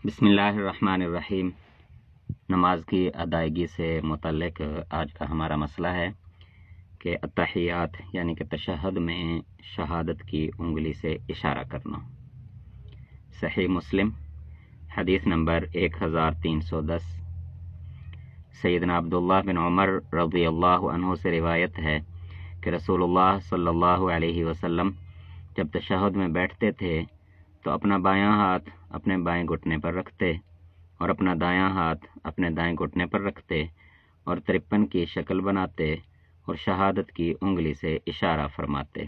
بسم اللہ الرحمن الرحیم۔ نماز کی ادائیگی سے متعلق آج کا ہمارا مسئلہ ہے کہ التحیات یعنی کہ تشہد میں شہادت کی انگلی سے اشارہ کرنا۔ صحیح مسلم حدیث نمبر 1310 سیدنا عبداللہ بن عمر رضی اللہ عنہ سے روایت ہے کہ رسول اللہ صلی اللہ علیہ وسلم جب تشہد میں بیٹھتے تھے تو اپنا بایاں ہاتھ اپنے بائیں گھٹنے پر رکھتے اور اپنا دایاں ہاتھ اپنے دائیں گھٹنے پر رکھتے اور 53 کی شکل بناتے اور شہادت کی انگلی سے اشارہ فرماتے۔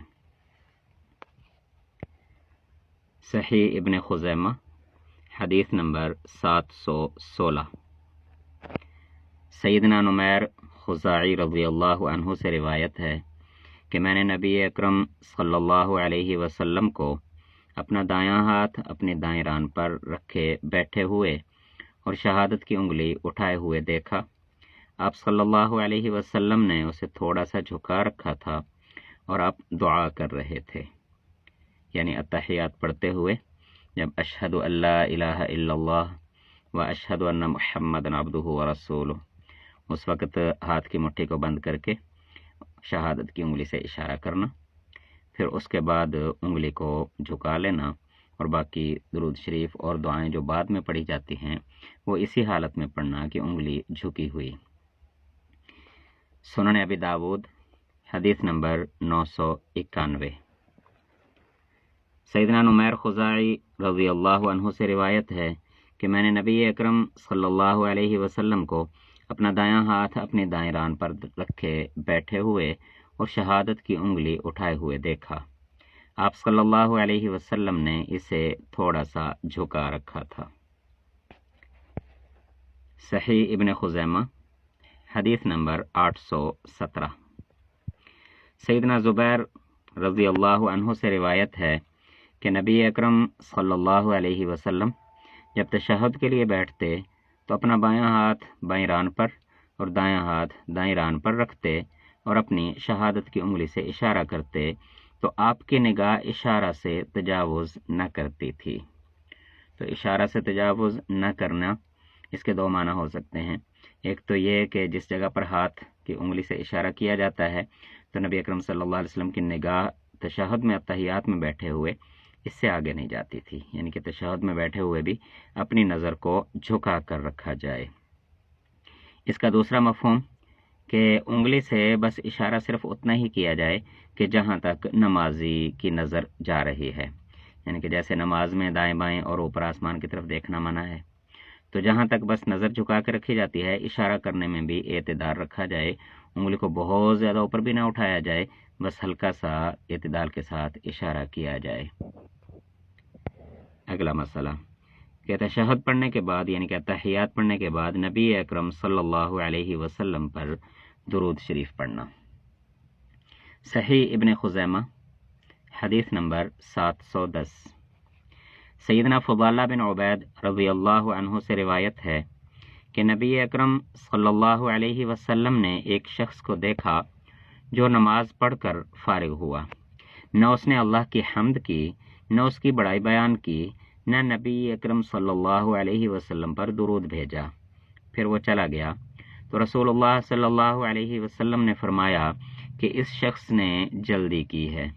صحیح ابن خزیمہ حدیث نمبر 716 سیدنا نمیر خزاعی رضی اللہ عنہ سے روایت ہے کہ میں نے نبی اکرم صلی اللہ علیہ وسلم کو اپنا دایاں ہاتھ اپنے دائیں ران پر رکھے بیٹھے ہوئے اور شہادت کی انگلی اٹھائے ہوئے دیکھا۔ آپ صلی اللہ علیہ وسلم نے اسے تھوڑا سا جھکا رکھا تھا اور آپ دعا کر رہے تھے، یعنی التحیات پڑھتے ہوئے جب اشہد ان لا الہ الا اللہ و اشہد ان محمد عبدہ و رسولہ، اس وقت ہاتھ کی مٹھی کو بند کر کے شہادت کی انگلی سے اشارہ کرنا، پھر اس کے بعد انگلی کو جھکا لینا اور باقی درود شریف اور دعائیں جو بعد میں پڑھی جاتی ہیں وہ اسی حالت میں پڑھنا کہ انگلی جھکی ہوئی۔ سنن ابی داود حدیث نمبر 991 سیدنا نمیر خزاعی رضی اللہ عنہ سے روایت ہے کہ میں نے نبی اکرم صلی اللہ علیہ وسلم کو اپنا دایاں ہاتھ اپنے دائیں ران پر رکھے بیٹھے ہوئے اور شہادت کی انگلی اٹھائے ہوئے دیکھا۔ آپ صلی اللہ علیہ وسلم نے اسے تھوڑا سا جھکا رکھا تھا۔ صحیح ابن خزیمہ حدیث نمبر 817 سیدنا زبیر رضی اللہ عنہ سے روایت ہے کہ نبی اکرم صلی اللہ علیہ وسلم جب تشہد کے لیے بیٹھتے تو اپنا بایاں ہاتھ بائیں ران پر اور دایاں ہاتھ دائیں ران پر رکھتے اور اپنی شہادت کی انگلی سے اشارہ کرتے تو آپ کی نگاہ اشارہ سے تجاوز نہ کرتی تھی۔ تو اشارہ سے تجاوز نہ کرنا اس کے دو معنی ہو سکتے ہیں۔ ایک تو یہ کہ جس جگہ پر ہاتھ کی انگلی سے اشارہ کیا جاتا ہے تو نبی اکرم صلی اللہ علیہ وسلم کی نگاہ تشہد میں التحیات میں بیٹھے ہوئے اس سے آگے نہیں جاتی تھی، یعنی کہ تشہد میں بیٹھے ہوئے بھی اپنی نظر کو جھکا کر رکھا جائے۔ اس کا دوسرا مفہوم کہ انگلی سے بس اشارہ صرف اتنا ہی کیا جائے کہ جہاں تک نمازی کی نظر جا رہی ہے، یعنی کہ جیسے نماز میں دائیں بائیں اور اوپر آسمان کی طرف دیکھنا منع ہے، تو جہاں تک بس نظر جھکا کے رکھی جاتی ہے اشارہ کرنے میں بھی اعتدال رکھا جائے، انگلی کو بہت زیادہ اوپر بھی نہ اٹھایا جائے، بس ہلکا سا اعتدال کے ساتھ اشارہ کیا جائے۔ اگلا مسئلہ کہ تشہد پڑھنے کے بعد یعنی کہ تحیات پڑھنے کے بعد نبی اکرم صلی اللہ علیہ وسلم پر درود شریف پڑھنا۔ صحیح ابن خزیمہ حدیث نمبر 710 سیدنا فضالہ بن عبید رضی اللہ عنہ سے روایت ہے کہ نبی اکرم صلی اللہ علیہ وسلم نے ایک شخص کو دیکھا جو نماز پڑھ کر فارغ ہوا، نہ اس نے اللہ کی حمد کی، نہ اس کی بڑائی بیان کی، نہ نبی اکرم صلی اللہ علیہ وسلم پر درود بھیجا، پھر وہ چلا گیا۔ تو رسول اللہ صلی اللہ علیہ وسلم نے فرمایا کہ اس شخص نے جلدی کی ہے۔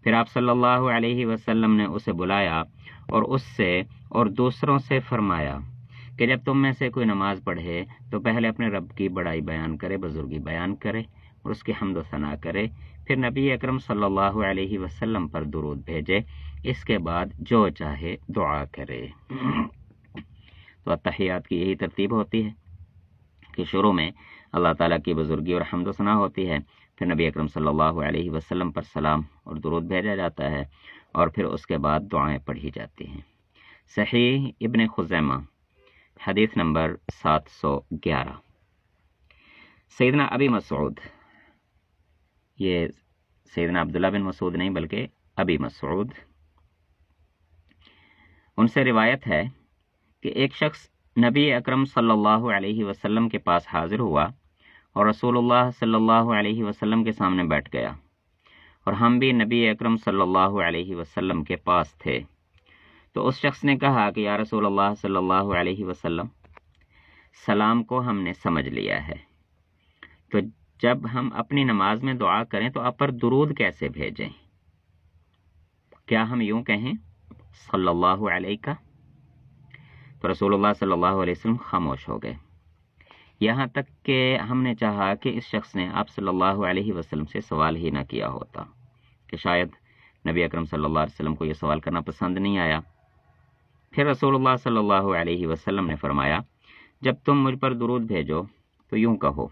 پھر آپ صلی اللہ علیہ وسلم نے اسے بلایا اور اس سے اور دوسروں سے فرمایا کہ جب تم میں سے کوئی نماز پڑھے تو پہلے اپنے رب کی بڑائی بیان کرے، بزرگی بیان کرے اور اس کی حمد و ثنا کرے، پھر نبی اکرم صلی اللہ علیہ وسلم پر درود بھیجے، اس کے بعد جو چاہے دعا کرے۔ تو التحیات کی یہی ترتیب ہوتی ہے کہ شروع میں اللہ تعالیٰ کی بزرگی اور حمد و ثنا ہوتی ہے، پھر نبی اکرم صلی اللہ علیہ وسلم پر سلام اور درود بھیجا جاتا ہے اور پھر اس کے بعد دعائیں پڑھی جاتی ہیں۔ صحیح ابن خزیمہ حدیث نمبر 711 سیدنا ابی مسعود، یہ سیدنا عبداللہ بن مسعود نہیں بلکہ ابی مسعود، ان سے روایت ہے کہ ایک شخص نبی اکرم صلی اللہ علیہ وسلم کے پاس حاضر ہوا اور رسول اللہ صلی اللہ علیہ وسلم کے سامنے بیٹھ گیا، اور ہم بھی نبی اکرم صلی اللہ علیہ وسلم کے پاس تھے۔ تو اس شخص نے کہا کہ یا رسول اللہ صلی اللہ علیہ وسلم، سلام کو ہم نے سمجھ لیا ہے، تو جب ہم اپنی نماز میں دعا کریں تو آپ پر درود کیسے بھیجیں؟ کیا ہم یوں کہیں صلی اللہ علیہ؟ تو رسول اللہ صلی اللہ علیہ وسلم خاموش ہو گئے، یہاں تک کہ ہم نے چاہا کہ اس شخص نے آپ صلی اللہ علیہ وسلم سے سوال ہی نہ کیا ہوتا، کہ شاید نبی اکرم صلی اللہ علیہ وسلم کو یہ سوال کرنا پسند نہیں آیا۔ پھر رسول اللہ صلی اللہ علیہ وسلم نے فرمایا، جب تم مجھ پر درود بھیجو تو یوں کہو،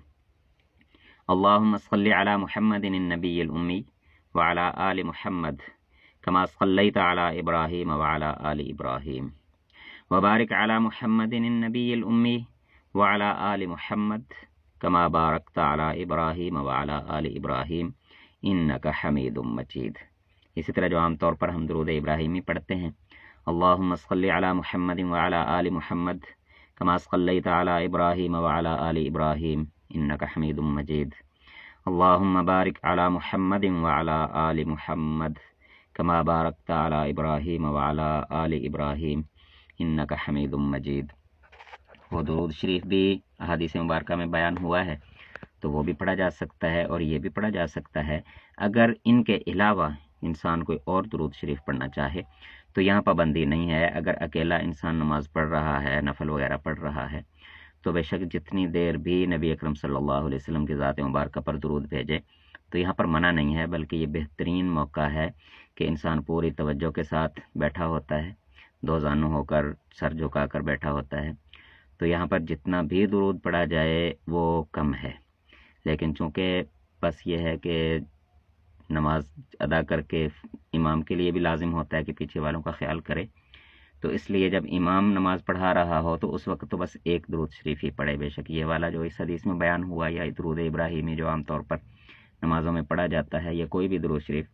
اللہم صلی علی محمد النبی الامی وعلی آل محمد کما صلیت علی ابراہیم وعلی آل ابراہیم وبارک علی محمد النبی الامی وعلی آل محمد کما بارکت علی ابراہیم وعلی آل ابراہیم انک حمید مجید۔ اسی طرح جو عام طور پر ہم درود ابراہیمی پڑھتے ہیں، اللہم صلی علی محمد وعلی آل محمد کما صلیت علی ابراہیم وعلی آل ابراہیم انک حمید مجید، اللہم بارک علی محمد وعلی آل محمد کما بارکت علی ابراہیم وعلی آل ابراہیم انک حمید مجید۔ وہ درود شریف بھی احادیث مبارکہ میں بیان ہوا ہے، تو وہ بھی پڑھا جا سکتا ہے اور یہ بھی پڑھا جا سکتا ہے۔ اگر ان کے علاوہ انسان کوئی اور درود شریف پڑھنا چاہے تو یہاں پابندی نہیں ہے۔ اگر اکیلا انسان نماز پڑھ رہا ہے، نفل وغیرہ پڑھ رہا ہے، تو بے شک جتنی دیر بھی نبی اکرم صلی اللہ علیہ وسلم کی ذات مبارکہ پر درود بھیجے، تو یہاں پر منع نہیں ہے، بلکہ یہ بہترین موقع ہے کہ انسان پوری توجہ کے ساتھ بیٹھا ہوتا ہے، دو زانو ہو کر سر جھکا کر بیٹھا ہوتا ہے، تو یہاں پر جتنا بھی درود پڑھا جائے وہ کم ہے۔ لیکن چونکہ بس یہ ہے کہ نماز ادا کر کے امام کے لیے بھی لازم ہوتا ہے کہ پیچھے والوں کا خیال کرے، تو اس لیے جب امام نماز پڑھا رہا ہو تو اس وقت تو بس ایک درود شریف ہی پڑھے، بے شک یہ والا جو اس حدیث میں بیان ہوا یا درود ابراہیمی جو عام طور پر نمازوں میں پڑھا جاتا ہے، یا کوئی بھی درود شریف،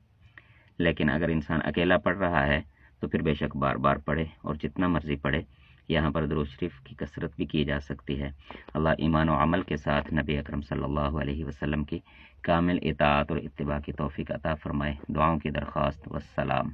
لیکن اگر انسان اکیلا پڑھ رہا ہے تو پھر بے شک بار بار پڑھے اور جتنا مرضی پڑھے۔ یہاں پر درود شریف کی کثرت بھی کی جا سکتی ہے۔ اللہ ایمان و عمل کے ساتھ نبی اکرم صلی اللہ علیہ وسلم کی کامل اطاعت اور اتباع کی توفیق عطا فرمائے۔ دعاؤں کی درخواست، والسلام۔